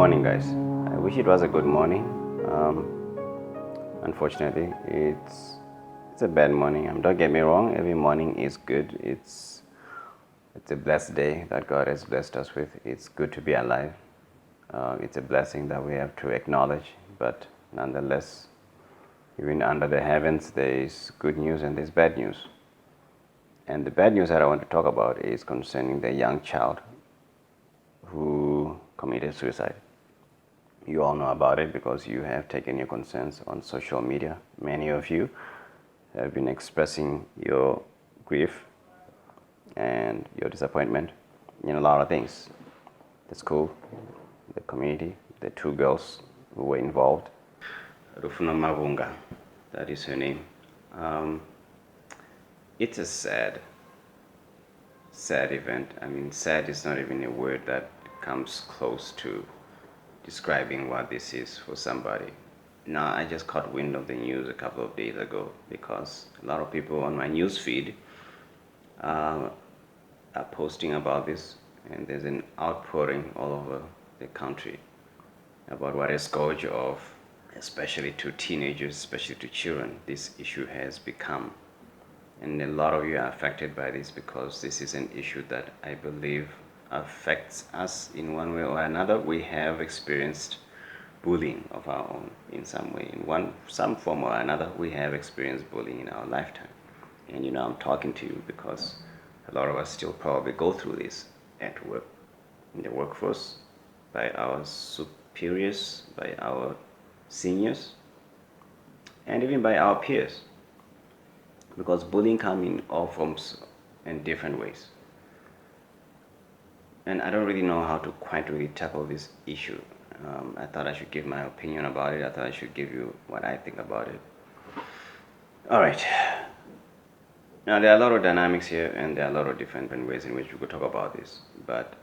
morning, guys. I wish it was a good morning. Unfortunately, it's a bad morning. Don't get me wrong. Every morning is good. It's a blessed day that God has blessed us with. It's good to be alive. It's a blessing that we have to acknowledge. But nonetheless, even under the heavens, there is good news and there's bad news. And the bad news that I want to talk about is concerning the young child who committed suicide. You all know about it because you have taken your concerns on social media. Many of you have been expressing your grief and your disappointment in a lot of things. The school, the community, the two girls who were involved. Lufuno Mavhunga, that is her name. It's a sad event. I mean, sad is not even a word that comes close to describing what this is for somebody. Now, I just caught wind of the news a couple of days ago because a lot of people on my news feed are posting about this, and there's an outpouring all over the country about what a scourge of, especially to teenagers, especially to children, this issue has become. And a lot of you are affected by this because this is an issue that I believe affects us in one way or another. We have experienced bullying of our own in some way. In some form or another, we have experienced bullying in our lifetime. And I'm talking to you because a lot of us still probably go through this at work, in the workforce, by our superiors, by our seniors, and even by our peers. Because bullying comes in all forms and different ways. And I don't really know how to quite really tackle this issue. I thought I should give my opinion about it. I thought I should give you what I think about it. All right. Now, there are a lot of dynamics here, and there are a lot of different ways in which we could talk about this. But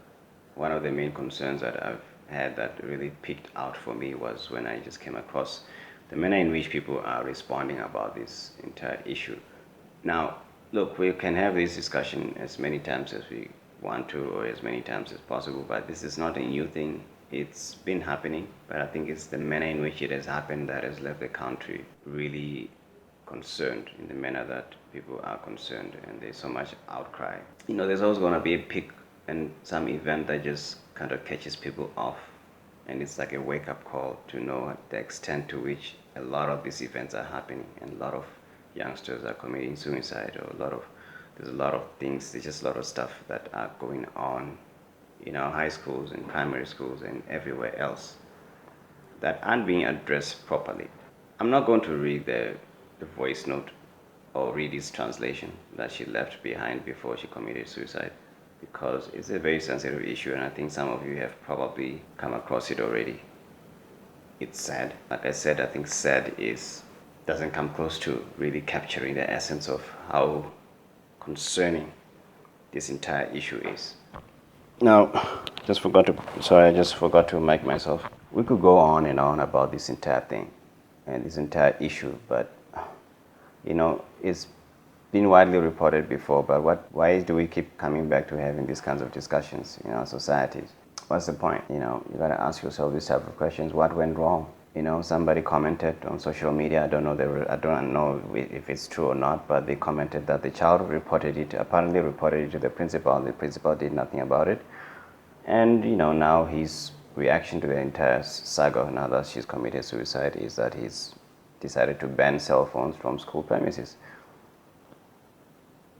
one of the main concerns that I've had that really picked out for me was when I just came across the manner in which people are responding about this entire issue. Now, look, we can have this discussion as many times as we want to, or as many times as possible, but this is not a new thing. It's been happening, but I think it's the manner in which it has happened that has left the country really concerned in the manner that people are concerned, and there's so much outcry. There's always going to be a peak and some event that just kind of catches people off, and it's like a wake-up call to know the extent to which a lot of these events are happening, and a lot of youngsters are committing suicide, or there's a lot of things, there's just a lot of stuff that are going on in our high schools and primary schools and everywhere else that aren't being addressed properly. I'm not going to read the voice note or read his translation that she left behind before she committed suicide, because it's a very sensitive issue, and I think some of you have probably come across it already. It's sad. Like I said, I think sad doesn't come close to really capturing the essence of how concerning this entire issue is. Now, I just forgot to mic myself. We could go on and on about this entire thing and this entire issue, but it's been widely reported before, but why do we keep coming back to having these kinds of discussions in our societies? What's the point? You gotta ask yourself these type of questions. What went wrong? Somebody commented on social media. I don't know if it's true or not, but they commented that the child apparently reported it to the principal. The principal did nothing about it. And, now his reaction to the entire saga, now that she's committed suicide, is that he's decided to ban cell phones from school premises.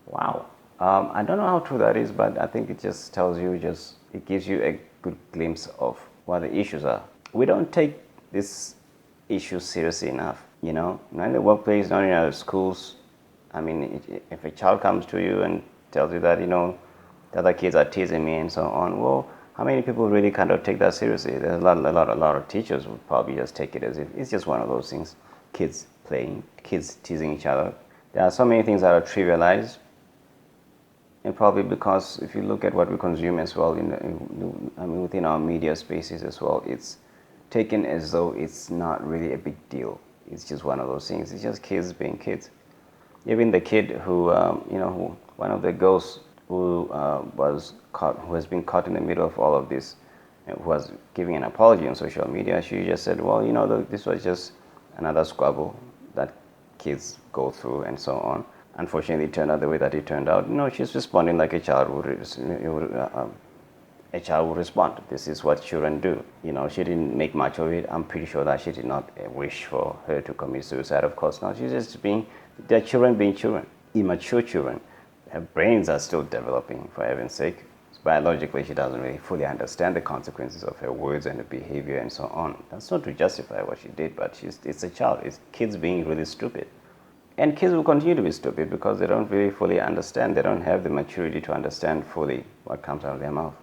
Wow. I don't know how true that is, but I think it just tells you, it gives you a good glimpse of what the issues are. We don't take this issue seriously enough, not in the workplace, not in our schools. I mean, if a child comes to you and tells you that, the other kids are teasing me and so on, well, how many people really kind of take that seriously? There's a lot of teachers would probably just take it as if it's just one of those things. Kids playing, kids teasing each other. There are so many things that are trivialized, and probably because if you look at what we consume as well, within our media spaces as well, it's taken as though it's not really a big deal. It's just one of those things. It's just kids being kids. Even the kid who one of the girls who has been caught in the middle of all of this, who was giving an apology on social media, she just said, well, this was just another squabble that kids go through and so on. Unfortunately, it turned out the way that it turned out. She's responding like a child would respond. This is what children do. She didn't make much of it. I'm pretty sure that she did not wish for her to commit suicide. Of course not. She's just they're children being children, immature children. Her brains are still developing, for heaven's sake. Biologically, she doesn't really fully understand the consequences of her words and her behavior and so on. That's not to justify what she did, but it's a child. It's kids being really stupid. And kids will continue to be stupid because they don't really fully understand. They don't have the maturity to understand fully what comes out of their mouth.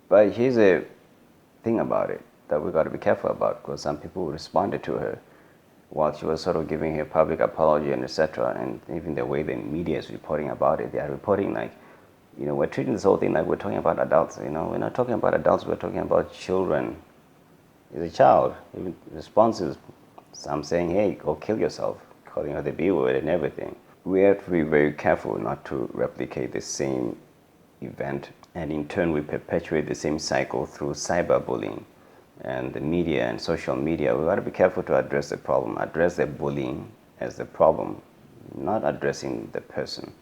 But here's a thing about it that we've got to be careful about, because some people responded to her while she was sort of giving her public apology and etc. And even the way the media is reporting about it, they are reporting like, we're treating this whole thing like we're talking about adults. We're not talking about adults, we're talking about children. It's a child. Even responses, some saying, hey, go kill yourself, calling her the B word and everything. We have to be very careful not to replicate the same event, and in turn we perpetuate the same cycle through cyberbullying and the media and social media. We've got to be careful to address the problem, address the bullying as the problem, not addressing the person,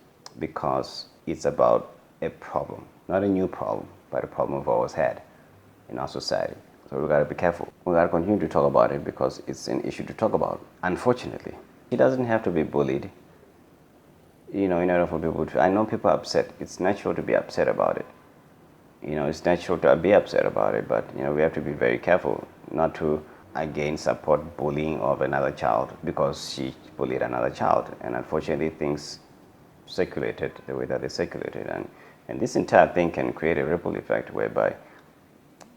because it's about a problem, not a new problem, but a problem we've always had in our society. So we've got to be careful. We've got to continue to talk about it because it's an issue to talk about. Unfortunately, it doesn't have to be bullied. In order for people to, I know people are upset. It's natural to be upset about it. It's natural to be upset about it, but we have to be very careful not to again support bullying of another child because she bullied another child. And unfortunately, things circulated the way that they circulated, and this entire thing can create a ripple effect whereby,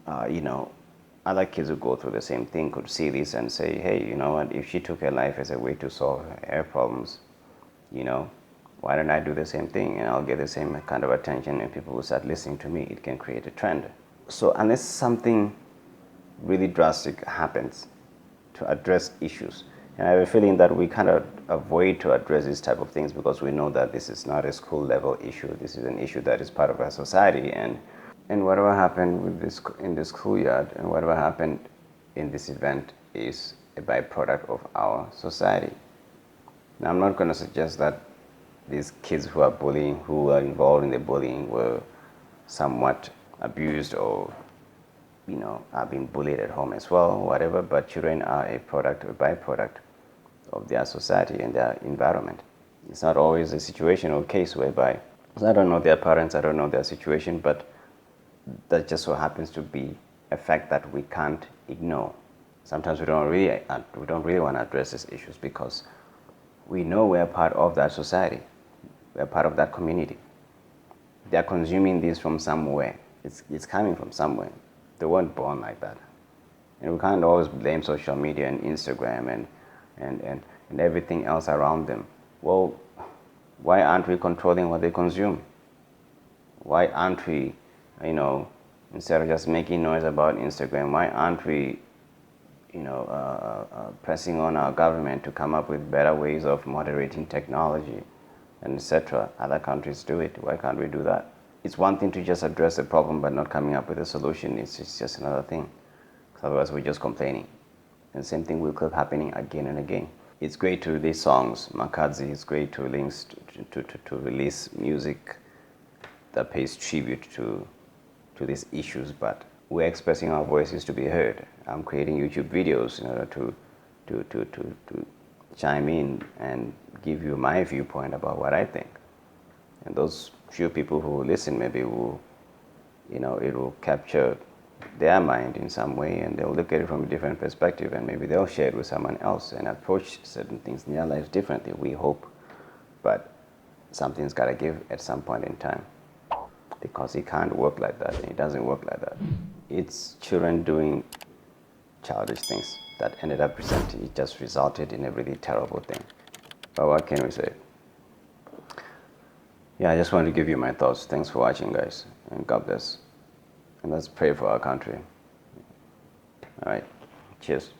other kids who go through the same thing could see this and say, hey, you know what? If she took her life as a way to solve her problems, why don't I do the same thing and I'll get the same kind of attention and people will start listening to me. It can create a trend. So unless something really drastic happens to address issues, and I have a feeling that we kind of avoid to address these type of things because we know that this is not a school level issue. This is an issue that is part of our society, and whatever happened with this in the schoolyard and whatever happened in this event is a byproduct of our society. Now, I'm not going to suggest that these kids who are involved in the bullying were somewhat abused or, are being bullied at home as well, whatever, but children are a byproduct of their society and their environment. It's not always a situation or case whereby, I don't know their parents, I don't know their situation, but that just so happens to be a fact that we can't ignore. Sometimes we don't really want to address these issues because we know we're part of that society. We're part of that community. They're consuming this from somewhere. It's coming from somewhere. They weren't born like that. And we can't always blame social media and Instagram and everything else around them. Well, why aren't we controlling what they consume? Why aren't we, instead of just making noise about Instagram, why aren't we, pressing on our government to come up with better ways of moderating technology, and etc. Other countries do it. Why can't we do that? It's one thing to just address the problem but not coming up with a solution. It's just another thing. Because otherwise we're just complaining. And the same thing will keep happening again and again. It's great to release songs. Makazi, it's great to release music that pays tribute to these issues, but we're expressing our voices to be heard. I'm creating YouTube videos in order to chime in and give you my viewpoint about what I think. And those few people who listen maybe will, it will capture their mind in some way and they'll look at it from a different perspective and maybe they'll share it with someone else and approach certain things in their lives differently, we hope. But something's got to give at some point in time because it can't work like that and it doesn't work like that. It's children doing childish things that ended up presenting. It just resulted in a really terrible thing. But what can we say? Yeah, I just wanted to give you my thoughts. Thanks for watching, guys, and God bless. And let's pray for our country. All right, cheers.